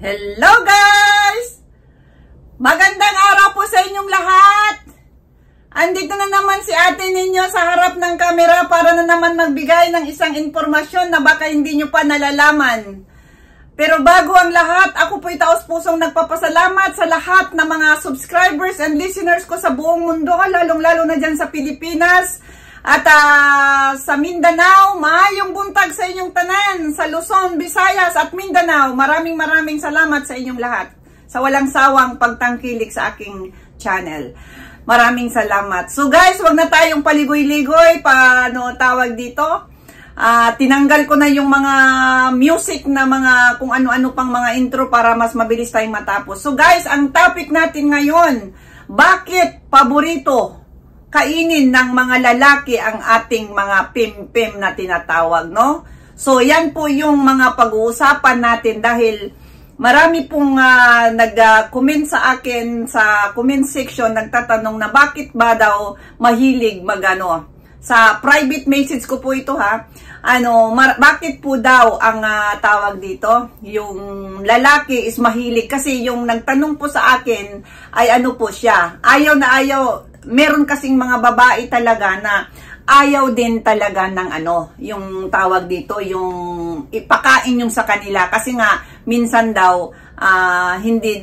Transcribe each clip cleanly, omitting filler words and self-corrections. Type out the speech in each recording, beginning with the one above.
Hello guys! Magandang araw po sa inyong lahat! Andito na naman si ate ninyo sa harap ng kamera para na naman magbigay ng isang impormasyon na baka hindi nyo pa nalalaman. Pero bago ang lahat, ako po'y taos-pusong nagpapasalamat sa lahat ng mga subscribers and listeners ko sa buong mundo, lalong-lalo na dyan sa Pilipinas. At sa Mindanao, maayong buntag sa inyong tanan, sa Luzon, Visayas at Mindanao. Maraming salamat sa inyong lahat sa walang sawang pagtangkilik sa aking channel. Maraming salamat. So guys, wag na tayong paligoy-ligoy, paano tawag dito? Tinanggal ko na yung mga music na mga kung ano-ano pang mga intro para mas mabilis tayong matapos. So guys, ang topic natin ngayon, bakit paborito kainin ng mga lalaki ang ating mga pim-pim na tinatawag, no? So, yan po yung mga pag-uusapan natin dahil marami pong nag-comment sa akin sa comment section, nagtatanong na bakit ba daw mahilig magano. Sa private message ko po ito ha, bakit po daw ang tawag dito, yung lalaki is mahilig, kasi yung nagtanong po sa akin ay ano po siya, ayaw na ayaw. Meron kasing mga babae talaga na ayaw din talaga ng yung tawag dito, yung ipakain yung sa kanila. Kasi nga, minsan daw, hindi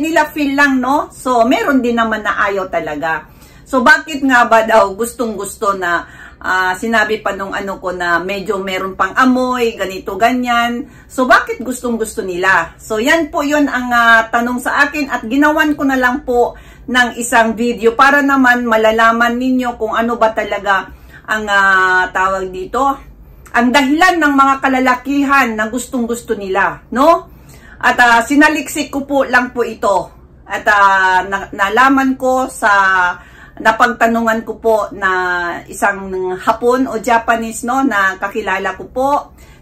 nila feel lang, no? So, meron din naman na ayaw talaga. So, bakit nga ba daw gustong-gusto na sinabi pa nung ko na medyo meron pang amoy, ganito, ganyan. So, bakit gustong-gusto nila? So, yan po yun ang tanong sa akin at ginawan ko na lang po ng isang video para naman malalaman ninyo kung ano ba talaga ang tawag dito, ang dahilan ng mga kalalakihan na gustong-gusto nila, no? At sinaliksik ko po lang po ito. At nalaman ko sa napagtanungan ko po na isang Hapon o Japanese, no, na kakilala ko po,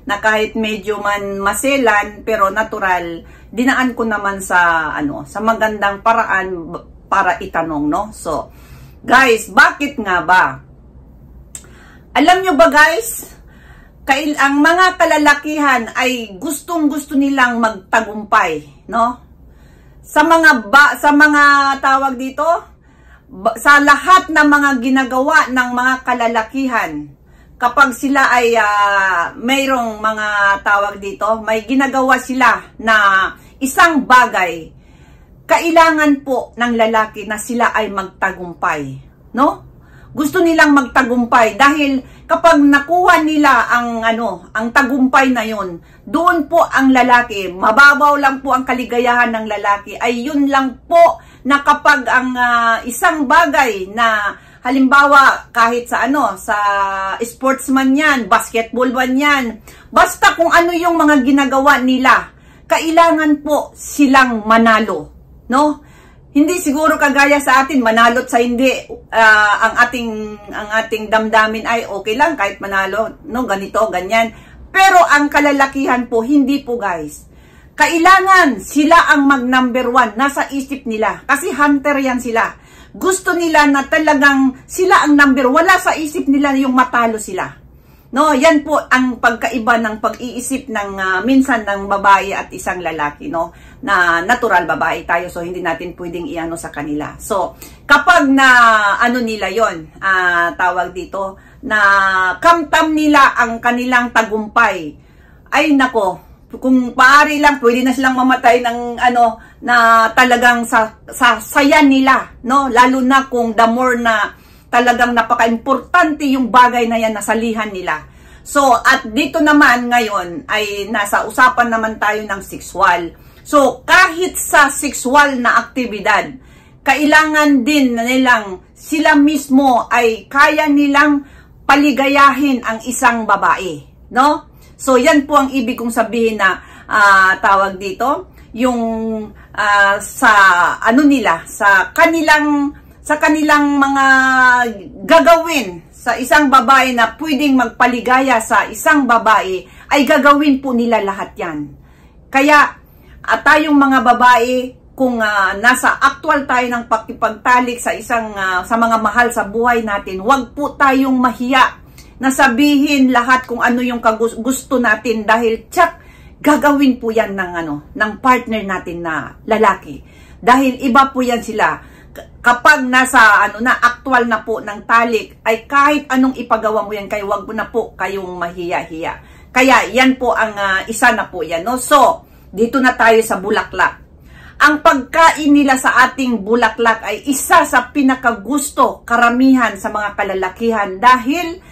na kahit medyo man maselan pero natural, dinaan ko naman sa sa magandang paraan para itanong, no? So, guys, bakit nga ba? Alam nyo ba guys, ang mga kalalakihan ay gustong-gusto nilang magtagumpay, no? Sa mga tawag dito, sa lahat ng mga ginagawa ng mga kalalakihan, kapag sila ay mayroong mga tawag dito, may ginagawa sila na isang bagay, kailangan po ng lalaki na sila ay magtagumpay, no? Gusto nilang magtagumpay dahil kapag nakuha nila ang tagumpay na yun, doon po ang lalaki, mababaw lang po ang kaligayahan ng lalaki, ay yun lang po na kapag ang isang bagay na halimbawa kahit sa sa sportsman yan, basketball man yan, basta kung ano yung mga ginagawa nila, kailangan po silang manalo, no? Hindi siguro kagaya sa atin manalot sa hindi, ang ating damdamin ay okay lang kahit manalo, no, ganito, ganyan. Pero ang kalalakihan po hindi po guys. Kailangan sila ang mag-number 1, nasa isip nila. Kasi hunter yan sila. Gusto nila na talagang sila ang number, wala sa isip nila yung matalo sila. No, yan po ang pagkaiba ng pag-iisip ng minsan ng babae at isang lalaki, no? Na natural babae tayo, so hindi natin pwedeng iano sa kanila. So, kapag na nila yon, tawag dito, na kamtam nila ang kanilang tagumpay, ay nako, kung paari lang, pwede na silang mamatay ng na talagang sa saya nila, no? Lalo na kung the more na talagang napaka-importante yung bagay na yan, nasalihan nila. So, at dito naman ngayon ay nasa usapan naman tayo ng sexual. So, kahit sa sexual na aktibidad, kailangan din nilang sila mismo ay kaya nilang paligayahin ang isang babae, no? So, yan po ang ibig kong sabihin na tawag dito, yung sa nila, sa kanilang mga gagawin sa isang babae na pwedeng magpaligaya sa isang babae, ay gagawin po nila lahat yan. Kaya, tayong mga babae, kung nasa actual tayo ng pakipagtalik sa sa mga mahal sa buhay natin, huwag po tayong mahiya na sabihin lahat kung ano yung gusto natin dahil gagawin po yan ng partner natin na lalaki. Dahil iba po yan sila. Kapag nasa aktual na po ng talik, ay kahit anong ipagawa mo yan, kaya wag mo na po kayong mahiya-hiya. Kaya yan po ang isa na po yan. No? So, dito na tayo sa bulaklak. Ang pagkain nila sa ating bulaklak ay isa sa pinakagusto karamihan sa mga kalalakihan dahil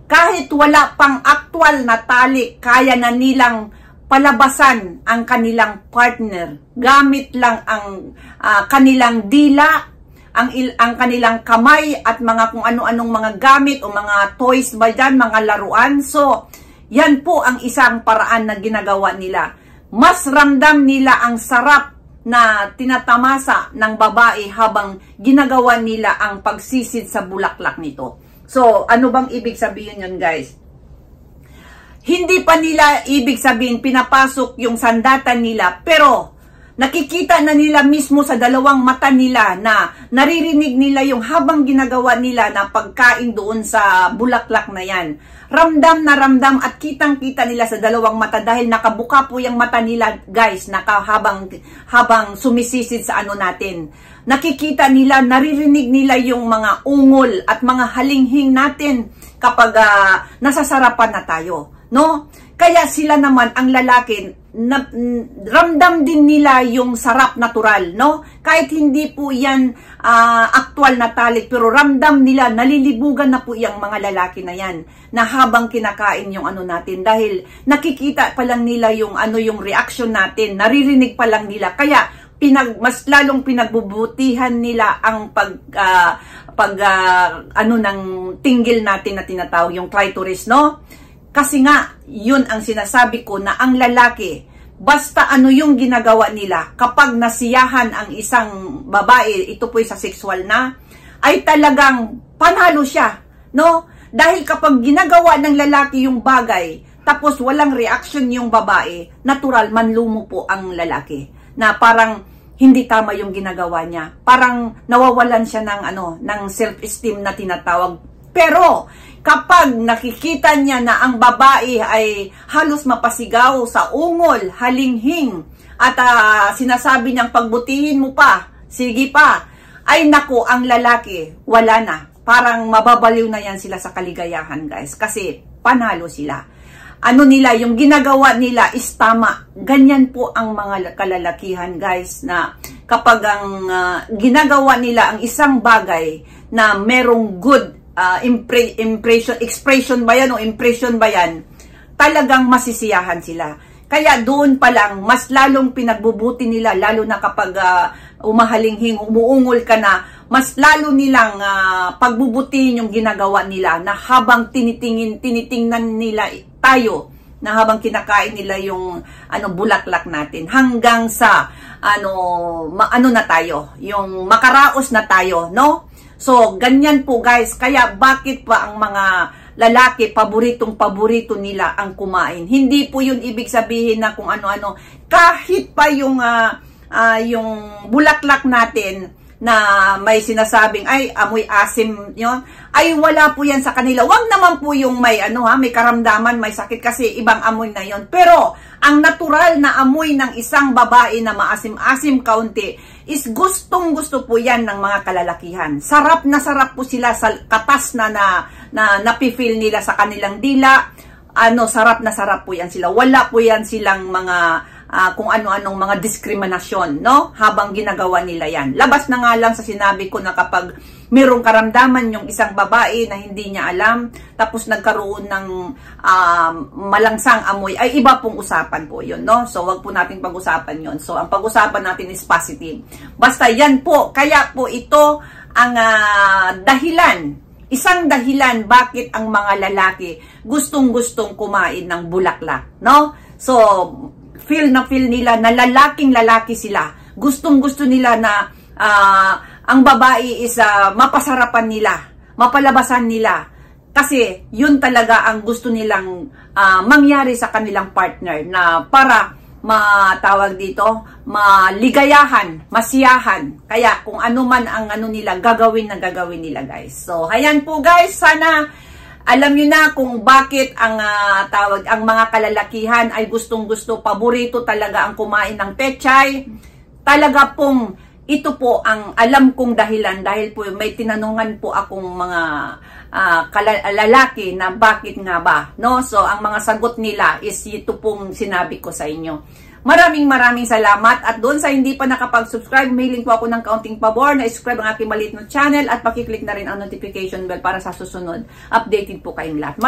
kahit wala pang aktual na talik, kaya na nilang palabasan ang kanilang partner. Gamit lang ang kanilang dila, ang kanilang kamay at mga kung ano-anong mga gamit o mga toys ba dyan, mga laruan. So, yan po ang isang paraan na ginagawa nila. Mas ramdam nila ang sarap na tinatamasa ng babae habang ginagawa nila ang pagsisid sa bulaklak nito. So, ano bang ibig sabihin yun, guys? Hindi pa nila ibig sabihin pinapasok yung sandatan nila, pero nakikita na nila mismo sa dalawang mata nila na naririnig nila yung habang ginagawa nila na pagkain doon sa bulaklak na yan. Ramdam na ramdam at kitang-kita nila sa dalawang mata dahil nakabuka po yung mata nila, guys, habang sumisisid sa natin. Nakikita nila, naririnig nila yung mga ungol at mga halinghing natin kapag nasasarapan na tayo. No? Kaya sila naman, ang lalaki, ramdam din nila yung sarap natural, no? Kahit hindi po yan aktual na talik, pero ramdam nila, nalilibugan na po yung mga lalaki na yan, na habang kinakain yung natin, dahil nakikita pa lang nila yung yung reaction natin, naririnig pa lang nila, kaya mas lalong pinagbubutihan nila ang ng tinggil natin na tinatawag yung clitoris, no? Kasi nga, yun ang sinasabi ko na ang lalaki, basta yung ginagawa nila, kapag nasiyahan ang isang babae, ito po sa sexual na, ay talagang panalo siya, no? Dahil kapag ginagawa ng lalaki yung bagay, tapos walang reaction yung babae, natural, manlumo po ang lalaki. Na parang hindi tama yung ginagawa niya. Parang nawawalan siya ng self-esteem na tinatawag. Pero, kapag nakikita niya na ang babae ay halos mapasigaw sa ungol, halinghing, at sinasabi niyang pagbutihin mo pa, sige pa, ay naku, ang lalaki, wala na. Parang mababaliw na yan sila sa kaligayahan, guys. Kasi panalo sila. Yung ginagawa nila is tama. Ganyan po ang mga kalalakihan, guys, na kapag ang ginagawa nila ang isang bagay na merong good expression ba yan o impression ba yan, talagang masisiyahan sila. Kaya doon pa lang, mas lalong pinagbubuti nila, lalo na kapag umahalinghing, umuungol ka na, mas lalo nilang pagbubutihin yung ginagawa nila na habang tinitingnan nila tayo, na habang kinakain nila yung bulaklak natin, hanggang sa na tayo, yung makaraos na tayo, no? So, ganyan po, guys. Kaya bakit pa ang mga lalaki, paborito nila ang kumain? Hindi po yun ibig sabihin na kung ano-ano. Kahit pa yung bulaklak natin na may sinasabing, ay, amoy asim yun, ay wala po yan sa kanila. Wag naman po yung may karamdaman, may sakit, kasi ibang amoy na yon. Pero, ang natural na amoy ng isang babae na maasim-asim kaunti, is gustong-gusto po yan ng mga kalalakihan. Sarap na sarap po sila sa katas na napifeel nila sa kanilang dila. Sarap na sarap po yan sila. Wala po yan silang mga kung ano-anong mga diskriminasyon, no? Habang ginagawa nila yan. Labas na nga lang sa sinabi ko na kapag mayroong karamdaman yung isang babae na hindi niya alam, tapos nagkaroon ng malangsang amoy, ay iba pong usapan po yun, no? So, wag po natin pag-usapan yun. So, ang pag-usapan natin is positive. Basta yan po. Kaya po ito ang dahilan, isang dahilan bakit ang mga lalaki gustong-gustong kumain ng bulaklak, no? So, feel nila na lalaking-lalaki sila. Gustong-gusto nila na ang babae is mapasarapan nila, mapalabasan nila. Kasi yun talaga ang gusto nilang mangyari sa kanilang partner, na para matawag dito, maligayahan, masiyahan. Kaya kung ano man ang nila, gagawin nila, guys. So, ayan po, guys. Sana Alam nyo na kung bakit ang ang mga kalalakihan ay gustong-gusto, paborito talaga ang kumain ng pechay. Talaga pong ito po ang alam kong dahilan dahil po may tinanungan po akong mga lalaki na bakit nga ba, no? So ang mga sagot nila is ito pong sinabi ko sa inyo. Maraming salamat at doon sa hindi pa nakapag-subscribe, mailing po ako ng kaunting pabor na subscribe ang aking maliit na channel at pakiclick na rin ang notification bell para sa susunod. Updated po kayong lahat.